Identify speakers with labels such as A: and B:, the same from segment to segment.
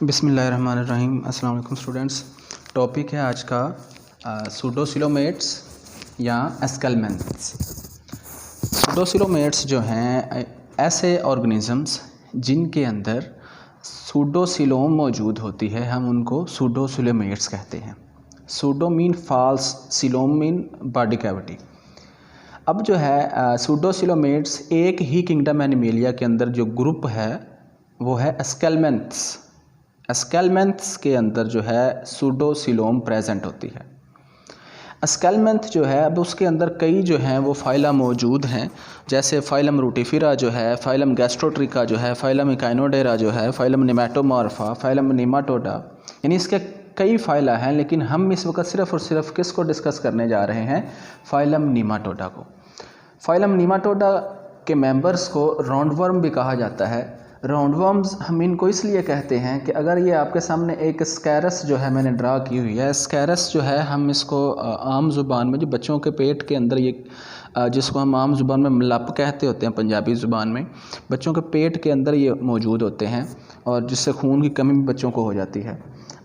A: बिस्मिल्लाहिर्रहमानिर्रहीम। अस्सलाम वालेकुम स्टूडेंट्स। टॉपिक है आज का सूडोसिलोमेट्स या एस्केलमेंट्स। सूडोसिलोमेट्स जो हैं ऐसे ऑर्गेनिजम्स जिनके अंदर सूडोसिलोम मौजूद होती है, हम उनको सूडोसिलोमेट्स कहते हैं। Pseudo mean false, coelom mean body cavity. अब जो है सूडोसिलोमेट्स एक ही किंगडम एनिमेलिया के अंदर जो ग्रुप है वो है एस्केलमेंट्स। एस्केलमेंट्स के अंदर जो है सूडोसिलोम प्रेजेंट होती है। एस्केलमेंथ जो है अब उसके अंदर कई जो हैं वो फाइला मौजूद हैं, जैसे फाइलम रूटिफिरा जो है, फाइलम गैस्ट्रोट्रिका जो है, फाइलम इकाइनोडेरा जो है, फाइलम नेमाटोमॉर्फा, फाइलम नेमाटोडा, यानी इसके कई फाइला हैं। लेकिन हम इस वक्त सिर्फ़ और सिर्फ किसको डिस्कस करने जा रहे हैं? फाइलम नेमाटोडा को। फाइलम नेमाटोडा के मेंबर्स को राउंडवर्म भी कहा जाता है। राउंडवर्म्स हम इनको इसलिए कहते हैं कि अगर ये आपके सामने एक स्कैरस जो है मैंने ड्रा की हुई है, स्कैरस जो है हम इसको आम ज़ुबान में, जो बच्चों के पेट के अंदर ये जिसको हम आम ज़ुबान में लप कहते होते हैं पंजाबी ज़ुबान में, बच्चों के पेट के अंदर ये मौजूद होते हैं और जिससे खून की कमी भी बच्चों को हो जाती है।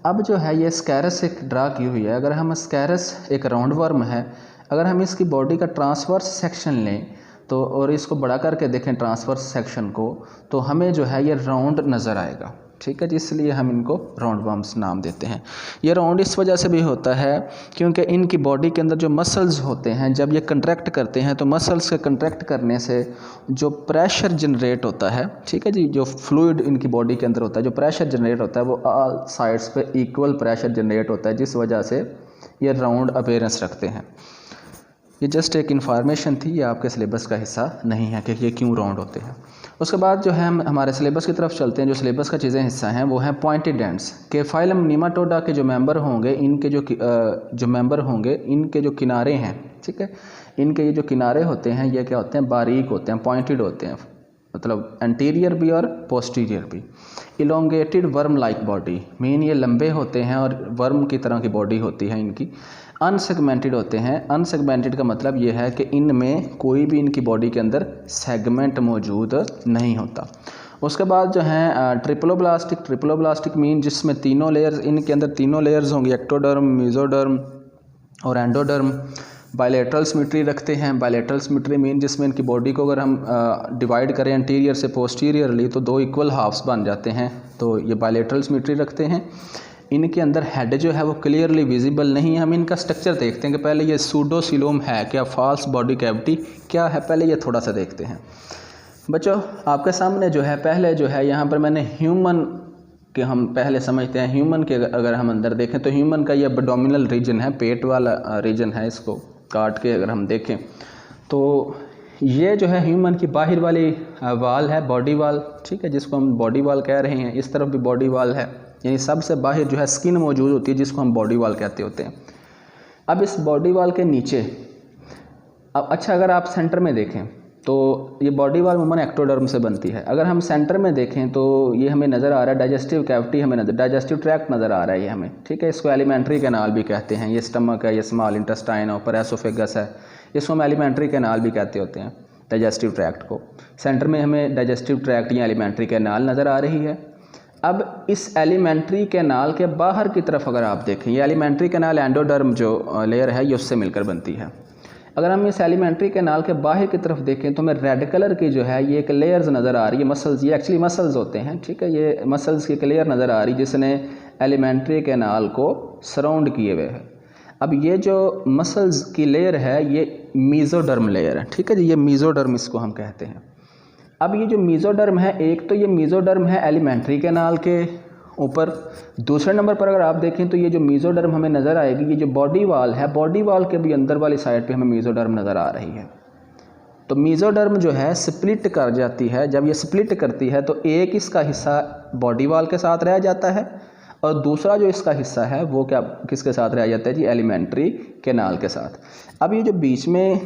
A: अब जो है ये स्कैरस एक ड्रा की हुई है। अगर हम स्कैरस एक राउंडवर्म है, अगर हम इसकी बॉडी का ट्रांसवर्स सेक्शन लें तो और इसको बड़ा करके देखें ट्रांसवर्स सेक्शन को, तो हमें जो है ये राउंड नज़र आएगा। ठीक है जी, इसलिए हम इनको राउंडवर्म्स नाम देते हैं। ये राउंड इस वजह से भी होता है क्योंकि इनकी बॉडी के अंदर जो मसल्स होते हैं, जब ये कंट्रैक्ट करते हैं तो मसल्स के कंट्रैक्ट करने से जो प्रेशर जनरेट होता है, ठीक है जी, जो फ्लूइड इनकी बॉडी के अंदर होता है, जो प्रेशर जनरेट होता है वो ऑल साइड्स पे इक्वल प्रेशर जनरेट होता है, जिस वजह से ये राउंड अपीयरेंस रखते हैं। ये जस्ट एक इन्फॉर्मेशन थी, ये आपके सिलेबस का हिस्सा नहीं है कि ये क्यों राउंड होते हैं। उसके बाद जो है हम हमारे सिलेबस की तरफ चलते हैं। जो सिलेबस का चीज़ें हिस्सा हैं वो हैं पॉइंटेड एंड्स के फाइलम नेमाटोडा के जो मेंबर होंगे, इनके जो मेंबर होंगे, इनके जो किनारे हैं, ठीक है, इनके ये जो किनारे होते हैं ये क्या होते हैं? बारीक होते हैं, पॉइंटेड होते हैं, मतलब एंटीरियर भी और पोस्टीरियर भी। Elongated worm like body, mean ये लंबे होते हैं और वर्म की तरह की बॉडी होती है इनकी। अनसेगमेंटेड होते हैं। अनसेगमेंटेड का मतलब ये है कि इनमें कोई भी इनकी बॉडी के अंदर सेगमेंट मौजूद नहीं होता। उसके बाद जो है ट्रिप्लोब्लास्टिक। ट्रिप्लोब्लास्टिक मीन जिसमें तीनों लेयर्स, इनके अंदर तीनों लेयर्स होंगी, एक्टोडर्म, मेसोडर्म और एंडोडर्म। बायलैटरल सिमेट्री रखते हैं। बायलैटरल सिमेट्री मीन जिसमें इनकी बॉडी को अगर हम डिवाइड करें एंटीरियर से पोस्टीरियरली तो दो इक्वल हाफ्स बन जाते हैं, तो ये बायलैटरल सिमेट्री रखते हैं। इनके अंदर हेड जो है वो क्लियरली विजिबल नहीं है। हम इनका स्ट्रक्चर देखते हैं कि पहले ये सूडोसिलोम है क्या, फॉल्स बॉडी कैविटी क्या है, पहले ये थोड़ा सा देखते हैं। बच्चों आपके सामने जो है पहले जो है यहाँ पर मैंने ह्यूमन के, हम पहले समझते हैं ह्यूमन के, अगर हम अंदर देखें तो ह्यूमन का ये एब्डोमिनल रीजन है, पेट वाला रीजन है। इसको काट के अगर हम देखें तो ये जो है ह्यूमन की बाहर वाली वाल है, बॉडी वाल, ठीक है, जिसको हम बॉडी वाल कह रहे हैं। इस तरफ भी बॉडी वाल है, यानी सबसे बाहर जो है स्किन मौजूद होती है, जिसको हम बॉडी वाल कहते होते हैं। अब इस बॉडी वाल के नीचे, अब अच्छा अगर आप सेंटर में देखें तो ये बॉडी वाल अमूमन एक्टोडर्म से बनती है। अगर हम सेंटर में देखें तो ये हमें नज़र आ रहा है डाइजेस्टिव कैविटी, हमें डाइजेस्टिव ट्रैक्ट नज़र आ रहा है ये हमें, ठीक है। इसको एलिमेंट्री कैनाल भी कहते हैं। ये स्टमक है, ये स्मॉल इंटेस्टाइन है, ऊपर एसोफेगस है, इसको हम एलिमेंट्री कैनाल भी कहते होते हैं डाइजेस्टिव ट्रैक्ट को। सेंटर में हमें डाइजेस्टिव ट्रैक्ट या एलिमेंट्री कैनाल नज़र आ रही है। अब इस एलिमेंट्री कैनाल के बाहर की तरफ अगर आप देखें, ये एलिमेंट्री कैनाल एंडोडर्म जो लेयर है ये उससे मिलकर बनती है। अगर हम इस एलिमेंट्री कैनाल के बाहर की तरफ देखें तो हमें रेड कलर की जो है ये एक लेयर्स नज़र आ रही है, मसल्स, ये एक्चुअली मसल्स होते हैं, ठीक है। ये मसल्स की एक लेयर नज़र आ रही जिसने एलिमेंट्री कैनाल को सराउंड किए हुए है। अब ये जो मसल्स की लेयर है ये मेसोडर्म लेयर है, ठीक है जी, ये मेसोडर्म इसको हम कहते हैं। अब ये जो मेसोडर्म है, एक तो ये मेसोडर्म है एलिमेंट्री कैनाल के ऊपर, दूसरे नंबर पर अगर आप देखें तो ये जो मेसोडर्म हमें नज़र आएगी, ये जो बॉडी वाल है, बॉडी वाल के भी अंदर वाली साइड पे हमें मेसोडर्म नज़र आ रही है। तो मेसोडर्म जो है स्प्लिट कर जाती है। जब ये स्प्लिट करती है तो एक इसका हिस्सा बॉडी वाल के साथ रह जाता है और दूसरा जो इसका हिस्सा है वो क्या किसके साथ रह जाता है जी? एलिमेंट्री कैनाल के साथ। अब ये जो बीच में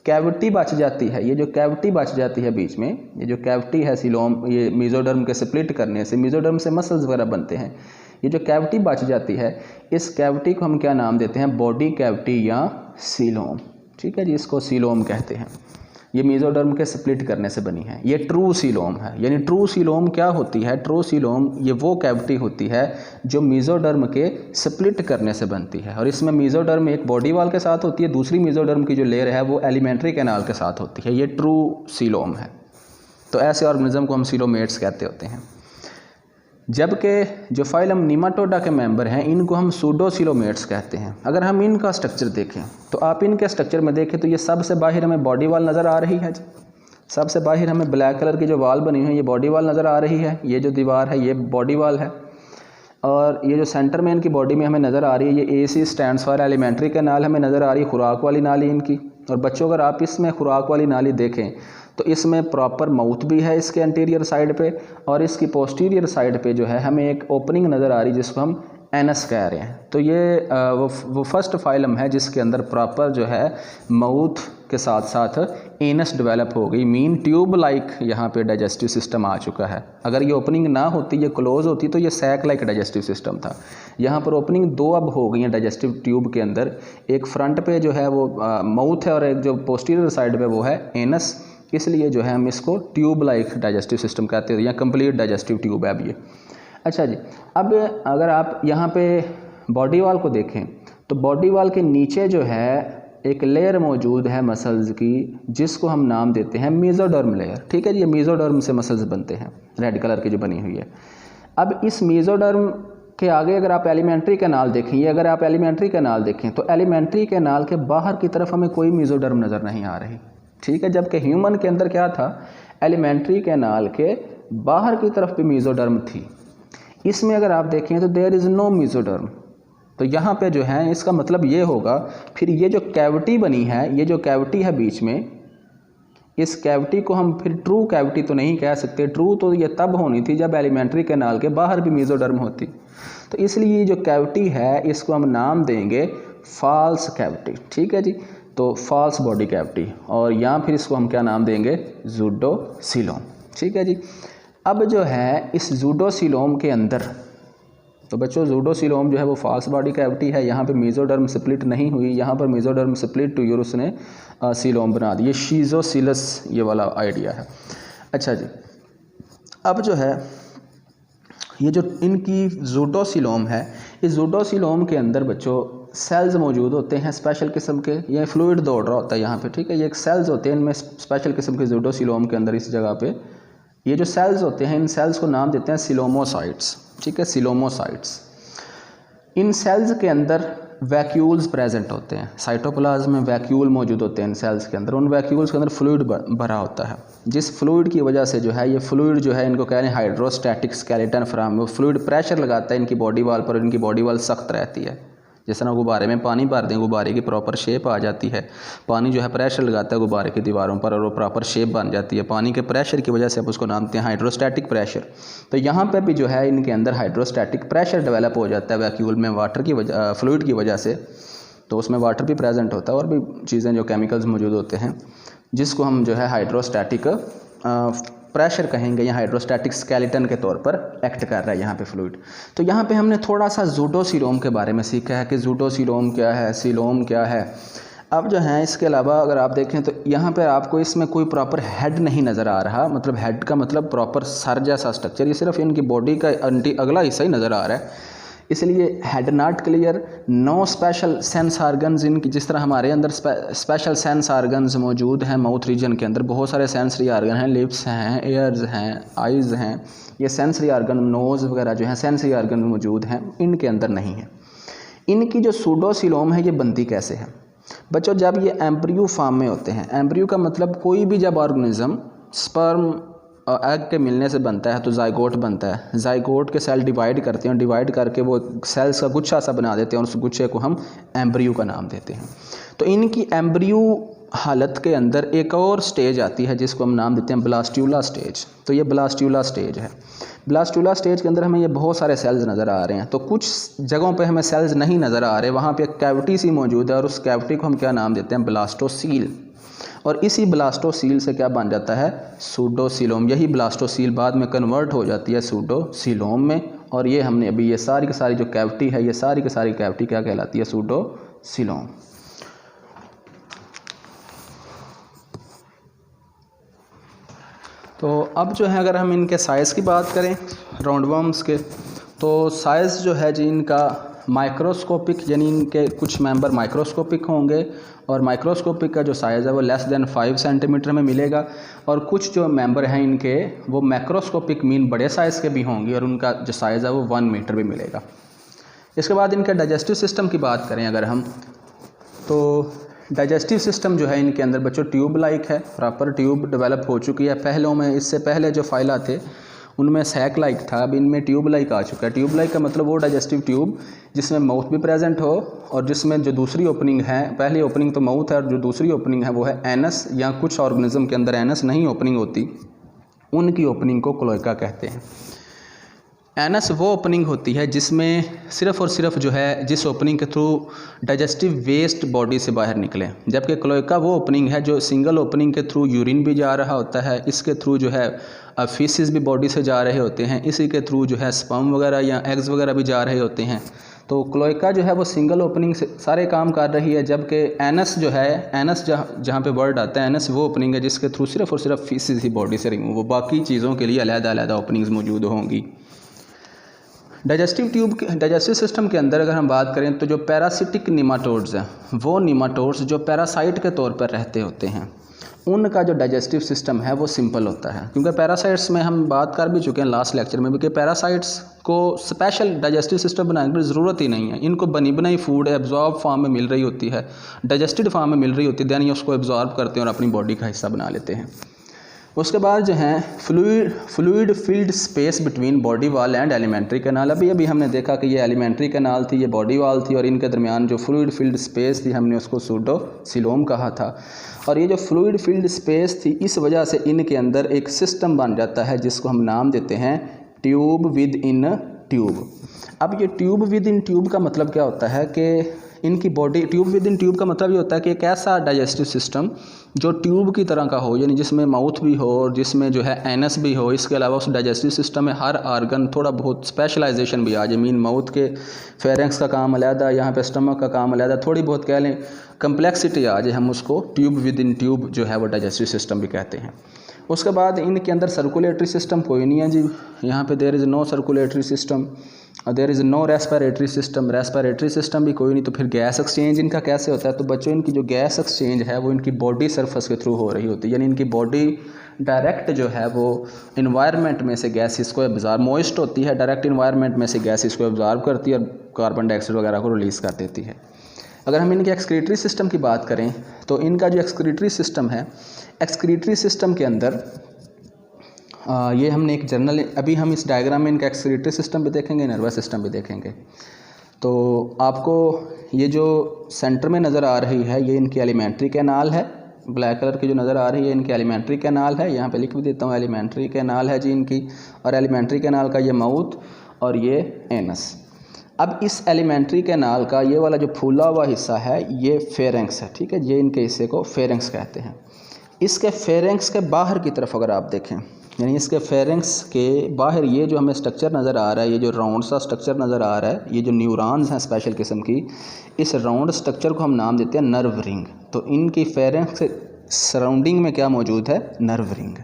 A: कैविटी बच जाती है, ये जो कैविटी बच जाती है बीच में, ये जो कैविटी है सिलोम, ये मेसोडर्म के स्प्लिट करने से, मेसोडर्म से मसल्स वगैरह बनते हैं, ये जो कैविटी बच जाती है इस कैविटी को हम क्या नाम देते हैं? बॉडी कैविटी या सीलोम, ठीक है जी, इसको सीलोम कहते हैं। ये मेसोडर्म के स्प्लिट करने से बनी है। ये ट्रू सीलोम है। यानी ट्रू सीलोम क्या होती है? ट्रू सीलोम ये वो कैविटी होती है जो मेसोडर्म के स्प्लिट करने से बनती है, और इसमें मेसोडर्म एक बॉडी वॉल के साथ होती है, दूसरी मेसोडर्म की जो लेयर है वो एलिमेंट्री कैनाल के साथ होती है। ये ट्रू सीलोम है। तो ऐसे ऑर्गेनिज्म को हम सीलोमेट्स कहते होते हैं। जबकि जो फाइलम नीमाटोडा के मेंबर हैं इनको हम सूडोसीलोमेट्स कहते हैं। अगर हम इनका स्ट्रक्चर देखें तो आप इनके स्ट्रक्चर में देखें तो ये सबसे बाहर हमें बॉडी वॉल नज़र आ रही है जी। सबसे बाहर हमें ब्लैक कलर की जो वॉल बनी हुई है ये बॉडी वॉल नज़र आ रही है। ये जो दीवार है ये बॉडी वॉल है, और ये जो सेंटर में इनकी बॉडी में हमें नज़र आ रही है ये AC stands for alimentary canal हमें नज़र आ रही है, खुराक वाली नाली इनकी। और बच्चों अगर आप इसमें खुराक वाली नाली देखें तो इसमें प्रॉपर माउथ भी है इसके एंटीरियर साइड पे, और इसकी पोस्टीरियर साइड पे जो है हमें एक ओपनिंग नज़र आ रही है जिसको हम एनस कह रहे हैं। तो ये वो फर्स्ट फाइलम है जिसके अंदर प्रॉपर जो है माउथ के साथ साथ एनस डेवलप हो गई, मीन ट्यूब लाइक यहाँ पे डाइजेस्टिव सिस्टम आ चुका है। अगर ये ओपनिंग ना होती, ये क्लोज होती, तो ये सैक लाइक डाइजेस्टिव सिस्टम था। यहाँ पर ओपनिंग दो अब हो गई हैं डाइजेस्टिव ट्यूब के अंदर, एक फ्रंट पे जो है वो माउथ है और एक जो पोस्टीरियर साइड पे वो है एनस, इसलिए जो है हम इसको ट्यूब लाइक डाइजेस्टिव सिस्टम कहते हैं या कंप्लीट डाइजेस्टिव ट्यूब है अब ये। अच्छा जी, अब अगर आप यहाँ पे बॉडी वॉल को देखें तो बॉडी वॉल के नीचे जो है एक लेयर मौजूद है मसल्स की जिसको हम नाम देते हैं मेसोडर्म लेयर। ठीक है जी, ये मेसोडर्म से मसल्स बनते हैं, रेड कलर की जो बनी हुई है। अब इस मेसोडर्म के आगे अगर आप एलिमेंट्री कैनाल देखें, ये अगर आप एलिमेंट्री कैनाल देखें तो एलिमेंट्री कैनाल के बाहर की तरफ हमें कोई मेसोडर्म नज़र नहीं आ रही। ठीक है, जबकि ह्यूमन के अंदर क्या था, एलिमेंट्री कैनाल के बाहर की तरफ भी मेसोडर्म थी। इसमें अगर आप देखें तो देयर इज़ नो मेसोडर्म। तो यहाँ पे जो है इसका मतलब ये होगा, फिर ये जो कैविटी बनी है, ये जो कैविटी है बीच में, इस कैविटी को हम फिर ट्रू कैविटी तो नहीं कह सकते। ट्रू तो ये तब होनी थी जब एलिमेंट्री कैनाल के बाहर भी मेसोडर्म होती। तो इसलिए ये जो कैविटी है इसको हम नाम देंगे फॉल्स कैविटी। ठीक है जी, तो फॉल्स बॉडी कैविटी, और यहाँ फिर इसको हम क्या नाम देंगे, जूडोसीलोम। ठीक है जी। अब जो है इस जूडोसीलोम के अंदर, तो बच्चों जूडोसीलोम जो है वो फॉल्स बॉडी कैविटी है। यहाँ पे मेसोडर्म स्प्लिट नहीं हुई, यहाँ पर मेसोडर्म स्प्लिट हुई और उसने सीलोम बना दी। ये शीजोसिलस ये वाला आइडिया है। अच्छा जी, अब जो है ये जो इनकी जूडोसीलोम है, इस जूडोसीलोम के अंदर बच्चों सेल्स मौजूद होते हैं स्पेशल किस्म के। ये फ्लूइड दौड़ रहा होता है यहाँ पे। ठीक है, ये एक सेल्स होते हैं, इनमें स्पेशल किस्म के जूडोसीलोम के अंदर इस जगह पे ये जो सेल्स होते हैं, इन सेल्स को नाम देते हैं सिलोमोसाइट्स। ठीक है, सिलोमोसाइट्स। इन सेल्स के अंदर वैक्यूल्स प्रेजेंट होते हैं। साइटोप्लाज्म में वैक्यूल मौजूद होते हैं इन सेल्स के अंदर। उन वैक्यूल्स के अंदर फ्लूइड भरा होता है, जिस फ्लूइड की वजह से जो है ये फ्लूइड जो है इनको कह रहे हैं हाइड्रोस्टैटिक स्केलेटन फ्राम। वो फ्लूइड प्रेशर लगाता है इनकी बॉडी वॉल पर, इनकी बॉडी वॉल सख्त रहती है। जिस तरह गुब्बारे में पानी भर दें, गुब्बारे की प्रॉपर शेप आ जाती है। पानी जो है प्रेशर लगाता है गुब्बारे की दीवारों पर और वो प्रॉपर शेप बन जाती है। पानी के प्रेशर की वजह से आप उसको नाम देते हैं हाइड्रोस्टैटिक प्रेशर। तो यहाँ पर भी जो है इनके अंदर हाइड्रोस्टैटिक प्रेशर डेवलप हो जाता है वैक्यूल में वाटर की वजह, फ्लूइड की वजह से। तो उसमें वाटर भी प्रेजेंट होता है और भी चीज़ें जो केमिकल्स मौजूद होते हैं, जिसको हम जो है हाइड्रोस्टैटिक प्रेशर कहेंगे या हाइड्रोस्टैटिक स्केलेटन के तौर पर एक्ट कर रहा है यहाँ पे फ्लूइड। तो यहाँ पे हमने थोड़ा सा जूडोसीलोम के बारे में सीखा है कि जूडोसीलोम क्या है, सीलोम क्या है। अब जो है इसके अलावा अगर आप देखें तो यहाँ पे आपको इसमें कोई प्रॉपर हेड नहीं नज़र आ रहा। मतलब हेड का मतलब प्रॉपर सर जैसा स्ट्रक्चर, ये सिर्फ इनकी बॉडी का अगला हिस्सा ही नज़र आ रहा है, इसलिए head not clear. No special sense organs इनकी, जिस तरह हमारे अंदर स्पेशल सेंस आर्गन्स मौजूद हैं माउथ रीजन के अंदर, बहुत सारे सेंसरी आर्गन हैं, लिप्स हैं, एयर्स हैं, आइज़ हैं, ये सेंसरी आर्गन, नोज़ वगैरह जो हैं सेंसरी आर्गन मौजूद हैं, इनके अंदर नहीं है। इनकी जो सूडोसीलोम है ये बनती कैसे है बच्चों, जब ये एम्ब्रियो फॉर्म में होते हैं। एम्ब्रियो का मतलब कोई भी जब ऑर्गेनिज्म स्पर्म एग के मिलने से बनता है तो जाइगोट बनता है। जाइगोट के सेल डिवाइड करते हैं, डिवाइड करके वो सेल्स का गुच्छा सा बना देते हैं और उस गुच्छे को हम एम्ब्रियो का नाम देते हैं। तो इनकी एम्ब्रियो हालत के अंदर एक और स्टेज आती है जिसको हम नाम देते हैं ब्लास्ट्यूला स्टेज। तो ये ब्लास्ट्यूला स्टेज है। ब्लास्ट्यूला स्टेज के अंदर हमें ये बहुत सारे सेल्स नज़र आ रहे हैं। तो कुछ जगहों पे हमें सेल्स नहीं नज़र आ रहे, वहाँ पे एक कैविटी सी मौजूद है और उस कैविटी को हम क्या नाम देते हैं, ब्लास्टोसील। और इसी ब्लास्टोसील से क्या बन जाता है, सूडोसीलोम। यही ब्लास्टोसील बाद में कन्वर्ट हो जाती है सूडोसीलोम में। और ये हमने अभी ये सारी की सारी जो कैविटी है, ये सारी की सारी कैविटी क्या कहलाती है, सूडोसीलोम। तो अब जो है अगर हम इनके साइज़ की बात करें राउंडवर्म्स के, तो साइज़ जो है जी इनका माइक्रोस्कोपिक, यानी इनके कुछ मेंबर माइक्रोस्कोपिक होंगे और माइक्रोस्कोपिक का जो साइज़ है वो लेस देन 5 सेंटीमीटर में मिलेगा, और कुछ जो मेंबर हैं इनके वो मैक्रोस्कोपिक मीन बड़े साइज़ के भी होंगे और उनका जो साइज़ है वो 1 मीटर भी मिलेगा। इसके बाद इनके डाइजेस्टिव सिस्टम की बात करें अगर हम, तो डाइजेस्टिव सिस्टम जो है इनके अंदर बच्चों ट्यूब लाइक है, प्रॉपर ट्यूब डेवलप हो चुकी है। पहलों में, इससे पहले जो फाइला थे उनमें सैक लाइक था, अब इनमें ट्यूब लाइक आ चुका है। ट्यूब लाइक का मतलब वो डाइजेस्टिव ट्यूब जिसमें माउथ भी प्रेजेंट हो और जिसमें जो दूसरी ओपनिंग है, पहली ओपनिंग तो माउथ है और जो दूसरी ओपनिंग है वो है एनस, या कुछ ऑर्गेनिज्म के अंदर एनस नहीं ओपनिंग होती, उनकी ओपनिंग को क्लोएका कहते हैं। एनस वो ओपनिंग होती है जिसमें सिर्फ़ और सिर्फ जो है जिस ओपनिंग के थ्रू डाइजेस्टिव वेस्ट बॉडी से बाहर निकले, जबकि क्लोएका वो ओपनिंग है जो सिंगल ओपनिंग के थ्रू यूरिन भी जा रहा होता है, इसके थ्रू जो है फीसिस भी बॉडी से जा रहे होते हैं, इसी के थ्रू जो है स्पर्म वगैरह या एग्स वगैरह भी जा रहे होते हैं। तो क्लोएका जो है वो सिंगल ओपनिंग से सारे काम कर रही है, जबकि एनस जो है, एनस जहाँ पे वर्ड आता है एनस वो ओपनिंग है जिसके थ्रू सिर्फ़ और सिर्फ फीसिस ही बॉडी से रिमूव हो, बाकी चीज़ों के लिए अलग-अलग ओपनिंग्स मौजूद होंगी। डाइजेस्टिव सिस्टम के अंदर अगर हम बात करें तो जो पैरासिटिक निमाटोड्स हैं, वो निमाटोड्स जो पैरासाइट के तौर पर रहते होते हैं, उनका जो डाइजेस्टिव सिस्टम है वो सिंपल होता है, क्योंकि पैरासाइट्स में हम बात कर भी चुके हैं लास्ट लेक्चर में भी कि पैरासाइट्स को स्पेशल डाइजेस्टिव सिस्टम बनाने की ज़रूरत ही नहीं है। इनको बनी बनाई फूड एब्जॉर्ब फॉर्म में मिल रही होती है, डाइजेस्टेड फॉर्म में मिल रही होती है, देन ये उसको एब्जॉर्ब करते हैं और अपनी बॉडी का हिस्सा बना लेते हैं। उसके बाद जो है fluid field space between body wall and alimentary canal. अभी हमने देखा कि ये एलिमेंट्री कैनाल थी, ये बॉडी वॉल थी, और इनके दरमियान जो फ्लूइड फील्ड स्पेस थी हमने उसको सूडोसिलोम कहा था। और ये जो फ्लूइड फील्ड स्पेस थी, इस वजह से इनके अंदर एक सिस्टम बन जाता है जिसको हम नाम देते हैं ट्यूब विद इन ट्यूब। अब ये ट्यूब विद इन ट्यूब का मतलब क्या होता है कि इनकी body, tube with in tube का मतलब ये होता है कि एक ऐसा डाइजेस्टिव सिस्टम जो ट्यूब की तरह का हो, यानी जिसमें माउथ भी हो और जिसमें जो है एनस भी हो, इसके अलावा उस डाइजेस्टिव सिस्टम में हर आर्गन थोड़ा बहुत स्पेशलाइजेशन भी आ जाए। मीन माउथ के फेरेंक्स का काम अलहदा, यहाँ पे स्टमक का काम अलहदा, थोड़ी बहुत कह लें कम्प्लेक्सिटी आ जाए, हम उसको ट्यूब विद इन ट्यूब जो है वो डाइजेस्टिव सिस्टम भी कहते हैं। उसके बाद इनके अंदर सर्कुलेटरी सिस्टम कोई नहीं है जी, यहाँ पे there is no circulatory system, there is no respiratory system, respiratory system भी कोई नहीं। तो फिर गैस एक्सचेंज इनका कैसे होता है? तो बच्चों इनकी जो गैस एक्सचेंज है वो इनकी बॉडी सरफेस के थ्रू हो रही होती है, यानी इनकी बॉडी डायरेक्ट जो है वो इन्वायरमेंट में से गैसेस को एब्जॉर्ब, मॉइस्ट होती है, डायरेक्ट इन्वायरमेंट में से गैसेस को एब्जॉर्ब करती है और कार्बन डाइऑक्साइड वगैरह को रिलीज़ कर देती है। अगर हम इनके एक्सक्रीटरी सिस्टम की बात करें तो इनका जो एक्सक्रीटरी सिस्टम है, एक्सक्रीटरी सिस्टम के अंदर ये हमने एक जर्नल, अभी हम इस डायग्राम में इनका एक्सक्रीटरी सिस्टम भी देखेंगे, नर्वस सिस्टम भी देखेंगे। तो आपको ये जो सेंटर में नज़र आ रही है ये इनकी एलिमेंट्री कैनाल है, ब्लैक कलर की जो नज़र आ रही है इनकी एलिमेंट्री कैनाल है, यहाँ पे लिख भी देता हूँ एलिमेंट्री कैनाल है जी इनकी, और एलिमेंट्री कैनाल का ये माउथ और ये एनस। अब इस एलिमेंट्री कैनाल का ये वाला जो फूला हुआ हिस्सा है ये फेरेंक्स है, ठीक है, ये इनके हिस्से को फेरेंक्स कहते हैं। इसके फेरेंक्स के बाहर की तरफ अगर आप देखें, यानी इसके फेरेंक्स के बाहर ये जो हमें स्ट्रक्चर नज़र आ रहा है, ये जो राउंड सा स्ट्रक्चर नज़र आ रहा है, ये जो न्यूरॉन्स हैं स्पेशल किस्म की, इस राउंड स्ट्रक्चर को हम नाम देते हैं नर्व रिंग। तो इनकी फेरेंक्स सराउंडिंग में क्या मौजूद है? Nerve ring.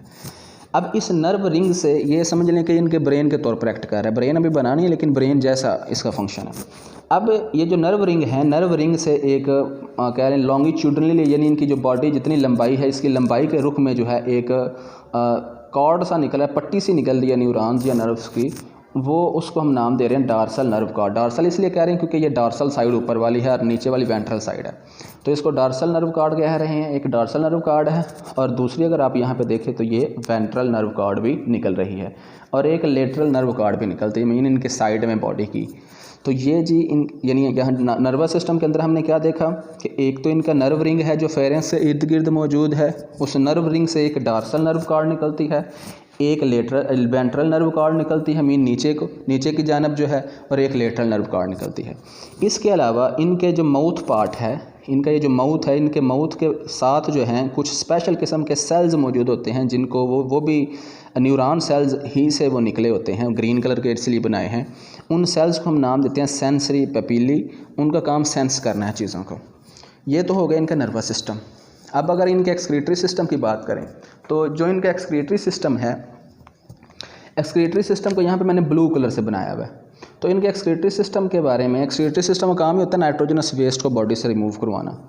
A: अब इस नर्व रिंग से ये समझ लें कि इनके ब्रेन के तौर पर एक्ट कर रहा है, ब्रेन अभी बना नहीं है लेकिन ब्रेन जैसा इसका फंक्शन है। अब ये जो नर्व रिंग है, नर्व रिंग से एक कह रहे हैं लॉन्गिट्यूडनली, यानी इनकी जो बॉडी जितनी लंबाई है, इसकी लंबाई के रुख में जो है एक कॉर्ड सा निकला है, पट्टी सी निकल रही है न्यूरॉन्स या नर्व्स की, वो उसको हम नाम दे रहे हैं डार्सल नर्व कॉर्ड। डार्सल इसलिए कह रहे हैं क्योंकि ये डार्सल साइड ऊपर वाली है और नीचे वाली वेंट्रल साइड है, तो इसको डार्सल नर्व कॉर्ड कह रहे हैं। एक डार्सल नर्व कॉर्ड है और दूसरी अगर आप यहाँ पे देखें तो ये वेंट्रल नर्व कॉर्ड भी निकल रही है और एक लेटरल नर्व कॉर्ड भी निकलती है, मीन इनके साइड में बॉडी की। तो ये जी इन यानी यहाँ नर्वस सिस्टम के अंदर हमने क्या देखा कि एक तो इनका नर्व रिंग है जो फेरेंक्स से इर्द गिर्द मौजूद है, उस नर्व रिंग से एक डार्सल नर्व कॉर्ड निकलती है, एक लेटरल वेंट्रल नर्व कॉर्ड निकलती है, मीन नीचे की जानब जो है, और एक लेटरल नर्व कॉर्ड निकलती है। इसके अलावा इनके जो माउथ पार्ट है, इनका ये जो माउथ है, इनके माउथ के साथ जो हैं कुछ स्पेशल किस्म के सेल्स मौजूद होते हैं जिनको वो भी न्यूरॉन सेल्स ही से वो निकले होते हैं, ग्रीन कलर के इसलिए बनाए हैं। उन सेल्स को हम नाम देते हैं सेंसरी पेपिली, उनका काम सेंस करना है चीज़ों को। ये तो हो गया इनका नर्वस सिस्टम। अब अगर इनके एक्सक्रीटरी सिस्टम की बात करें तो जो इनका एक्सक्रीटरी सिस्टम है, एक्सक्रीटरी सिस्टम को यहाँ पे मैंने ब्लू कलर से बनाया हुआ है। तो इनके एक्सक्रीटरी सिस्टम के बारे में, एक्सक्रीटरी सिस्टम का काम ही होता है नाइट्रोजनस वेस्ट को बॉडी से रिमूव करवाना।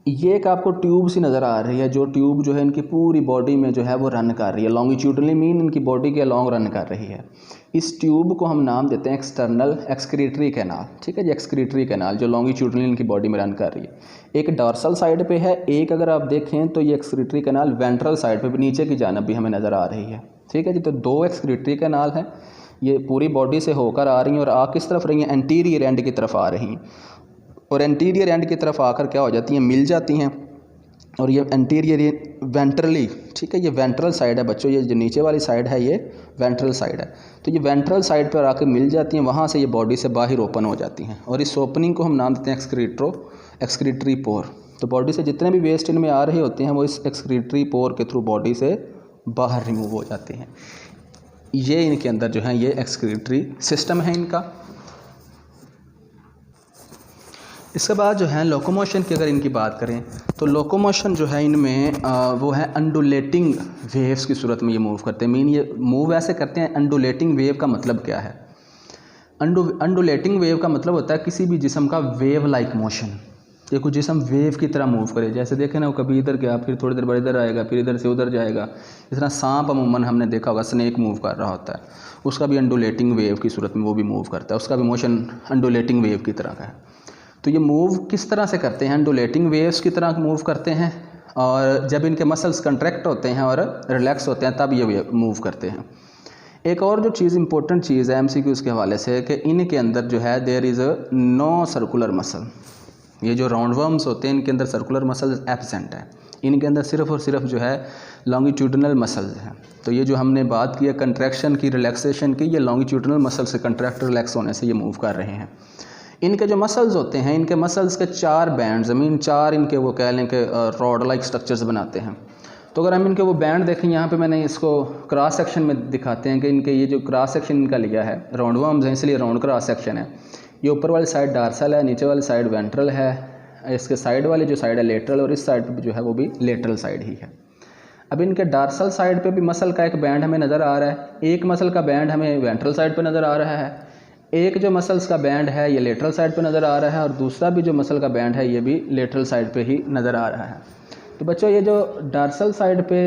A: ये एक आपको ट्यूब सी नज़र आ रही है, जो ट्यूब जो है इनकी पूरी बॉडी में जो है वो रन कर रही है, लॉन्गिट्यूडनली मीन इनकी बॉडी के अलॉन्ग रन कर रही है। इस ट्यूब को हम नाम देते हैं एक्सटर्नल एक्सक्रीटरी कैनाल, ठीक है जी, एक्सक्रीटरी कैनाल जो लॉन्गिट्यूडनली इनकी बॉडी में रन कर रही है। एक डॉर्सल साइड पे है, एक अगर आप देखें तो ये एक्सक्रीटरी कैनाल वेंट्रल साइड पे नीचे की जानब भी हमें नज़र आ रही है, ठीक है जी। तो दो एक्सक्रीटरी कैनाल हैं, ये पूरी बॉडी से होकर आ रही हैं और आ किस तरफ रही हैं, एंटीरियर एंड की तरफ आ रही हैं, और एंटीरियर एंड की तरफ आकर क्या हो जाती हैं, मिल जाती हैं। और ये एंटीरियर वेंट्रली, ठीक है, ये वेंट्रल साइड है बच्चों, ये जो नीचे वाली साइड है ये वेंट्रल साइड है। तो ये वेंट्रल साइड पर आकर मिल जाती हैं, वहाँ से ये बॉडी से बाहर ओपन हो जाती हैं और इस ओपनिंग को हम नाम देते हैं एक्सक्रीटरी पोर। तो बॉडी से जितने भी वेस्ट इनमें आ रहे होते हैं वो इस एक्सक्रीटरी पोर के थ्रू बॉडी से बाहर रिमूव हो जाते हैं। ये इनके अंदर जो है ये एक्सक्रीटरी सिस्टम है इनका। इसके बाद जो है लोकोमोशन की अगर इनकी बात करें तो लोकोमोशन जो है इनमें वो है अंडुलेटिंग वेव्स की सूरत में ये मूव करते हैं। मीन ये मूव ऐसे करते हैं। अंडुलेटिंग वेव का मतलब क्या है? अंडुलेटिंग वेव का मतलब होता है किसी भी जिस्म का वेव लाइक मोशन। ये कुछ जिस्म वेव की तरह मूव करे, जैसे देखें ना, वो कभी इधर गया फिर थोड़ी देर बाद इधर आएगा, फिर इधर से उधर जाएगा। इस तरह सांप अमूमन हमने देखा होगा, स्नेक मूव कर रहा होता है, उसका भी अंडुलेटिंग वेव की सूरत में वो भी मूव करता है, उसका भी मोशन अंडुलेटिंग वेव की तरह का है। तो ये मूव किस तरह से करते हैं? अंडुलेटिंग वेव्स की तरह मूव करते हैं, और जब इनके मसल्स कंट्रैक्ट होते हैं और रिलैक्स होते हैं तब ये मूव करते हैं। एक और जो चीज़ इंपॉर्टेंट चीज़ है एमसीक्यूज़ के हवाले से कि इनके अंदर जो है there is no circular muscle. ये जो राउंड वर्म्स होते हैं इनके अंदर सर्कुलर मसल एब्सेंट है, इनके अंदर सिर्फ और सिर्फ जो है लॉन्गिट्यूडनल मसल्स हैं। तो ये जो हमने बात की है कंट्रैक्शन की, रिलैक्सेशन की, ये लॉन्गिट्यूडनल मसल से कंट्रैक्ट रिलैक्स होने से ये मूव कर रहे हैं। इनके जो मसल्स होते हैं, इनके मसल्स के 4 बैंड, ज़मीन 4 इनके वो कह लें कि रॉड लाइक स्ट्रक्चर्स बनाते हैं। तो अगर हम इनके वो बैंड देखें, यहाँ पे मैंने इसको क्रॉस सेक्शन में दिखाते हैं कि इनके ये जो क्रॉस सेक्शन इनका लिया है, राउंड वर्म्स हैं इसलिए राउंड क्रॉस सेक्शन है। ये ऊपर वाली साइड डार्सल है, नीचे वाली साइड वेंट्रल है, इसके साइड वाली जो साइड है लेटरल, और इस साइड पे जो है वो भी लेटरल साइड ही है। अब इनके डार्सल साइड पे भी मसल का एक बैंड हमें नज़र आ रहा है। एक मसल का बैंड हमें वेंट्रल साइड पे नज़र आ रहा है, एक जो मसल्स का बैंड है ये लेटरल साइड पे नज़र आ रहा है, और दूसरा भी जो मसल का बैंड है ये भी लेटरल साइड पे ही नज़र आ रहा है। तो बच्चों ये जो डार्सल साइड पे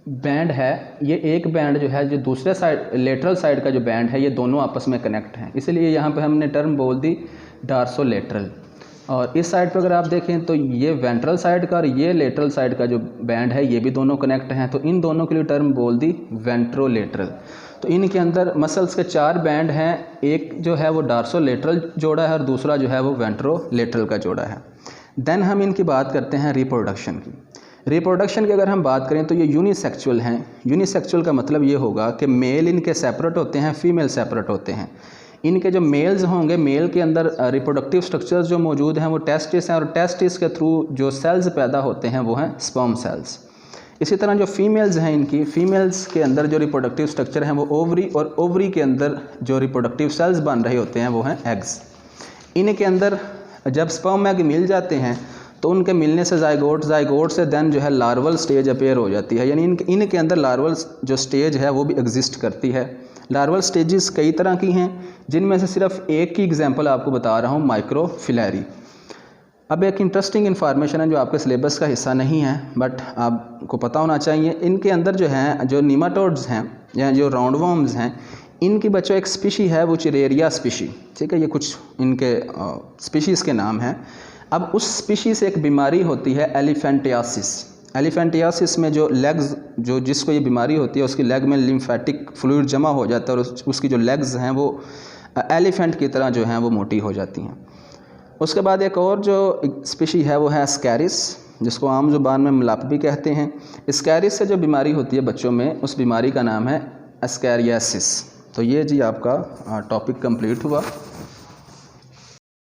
A: बैंड है, ये एक बैंड जो है जो दूसरे साइड लेटरल साइड का जो बैंड है, ये दोनों आपस में कनेक्ट हैं, इसलिए यहाँ पे हमने टर्म बोल दी डार्सोलेटरल। और इस साइड पे अगर आप देखें तो ये वेंट्रल साइड का और ये लेटरल साइड का जो बैंड है ये भी दोनों कनेक्ट हैं, तो इन दोनों के लिए टर्म बोल दी वेंट्रोलेटरल। तो इनके अंदर मसल्स के 4 बैंड हैं, एक जो है वो डार्सोलेटरल जोड़ा है और दूसरा जो है वो वेंट्रोलेटरल का जोड़ा है। देन हम इनकी बात करते हैं रिप्रोडक्शन की। रिप्रोडक्शन की अगर हम बात करें तो ये यूनिसेक्सुअल हैं। यूनिसेक्सुअल का मतलब ये होगा कि मेल इनके सेपरेट होते हैं, फीमेल सेपरेट होते हैं। इनके जो मेल्स होंगे, मेल के अंदर रिप्रोडक्टिव स्ट्रक्चर्स जो मौजूद हैं वो टेस्टिस हैं, और टेस्टिस के थ्रू जो सेल्स पैदा होते हैं वो हैं स्पर्म सेल्स। इसी तरह जो फीमेल्स हैं, इनकी फीमेल्स के अंदर जो रिप्रोडक्टिव स्ट्रक्चर हैं वो ओवरी, और ओवरी के अंदर जो रिप्रोडक्टिव सेल्स बन रहे होते हैं वो हैं एग्स। इनके अंदर जब स्पर्म एग मिल जाते हैं तो उनके मिलने से जाइगोट से देन जो है लार्वल स्टेज अपेयर हो जाती है, यानी इनके अंदर लार्वल जो स्टेज है वो भी एग्जिस्ट करती है। लार्वल स्टेजेस कई तरह की हैं, जिनमें से सिर्फ एक की एग्जांपल आपको बता रहा हूँ, माइक्रोफिलैरी। अब एक इंटरेस्टिंग इन्फॉर्मेशन है जो आपके सिलेबस का हिस्सा नहीं है बट आपको पता होना चाहिए। इनके अंदर जो हैं जो निमाटोड्स हैं या जो राउंड वर्म्स हैं, इनकी बच्चों एक स्पीशी है वो चिरेरिया स्पीशी, ठीक है, ये कुछ इनके स्पीशीज़ के नाम हैं। अब उस स्पीशी से एक बीमारी होती है एलिफेंटियासिस। एलिफेंटियासिस में जो लेग्स, जो जिसको ये बीमारी होती है उसकी लेग में लिम्फेटिक फ्लूइड जमा हो जाता है और उसकी जो लेग्स हैं वो एलिफेंट की तरह जो हैं वो मोटी हो जाती हैं। उसके बाद एक और जो स्पीशी है वो है एस्कैरिस, जिसको आम ज़ुबान में मलाप भी कहते हैं। एस्कैरिस से जो बीमारी होती है बच्चों में, उस बीमारी का नाम है एस्कैरियासिस। तो ये जी आपका टॉपिक कंप्लीट हुआ।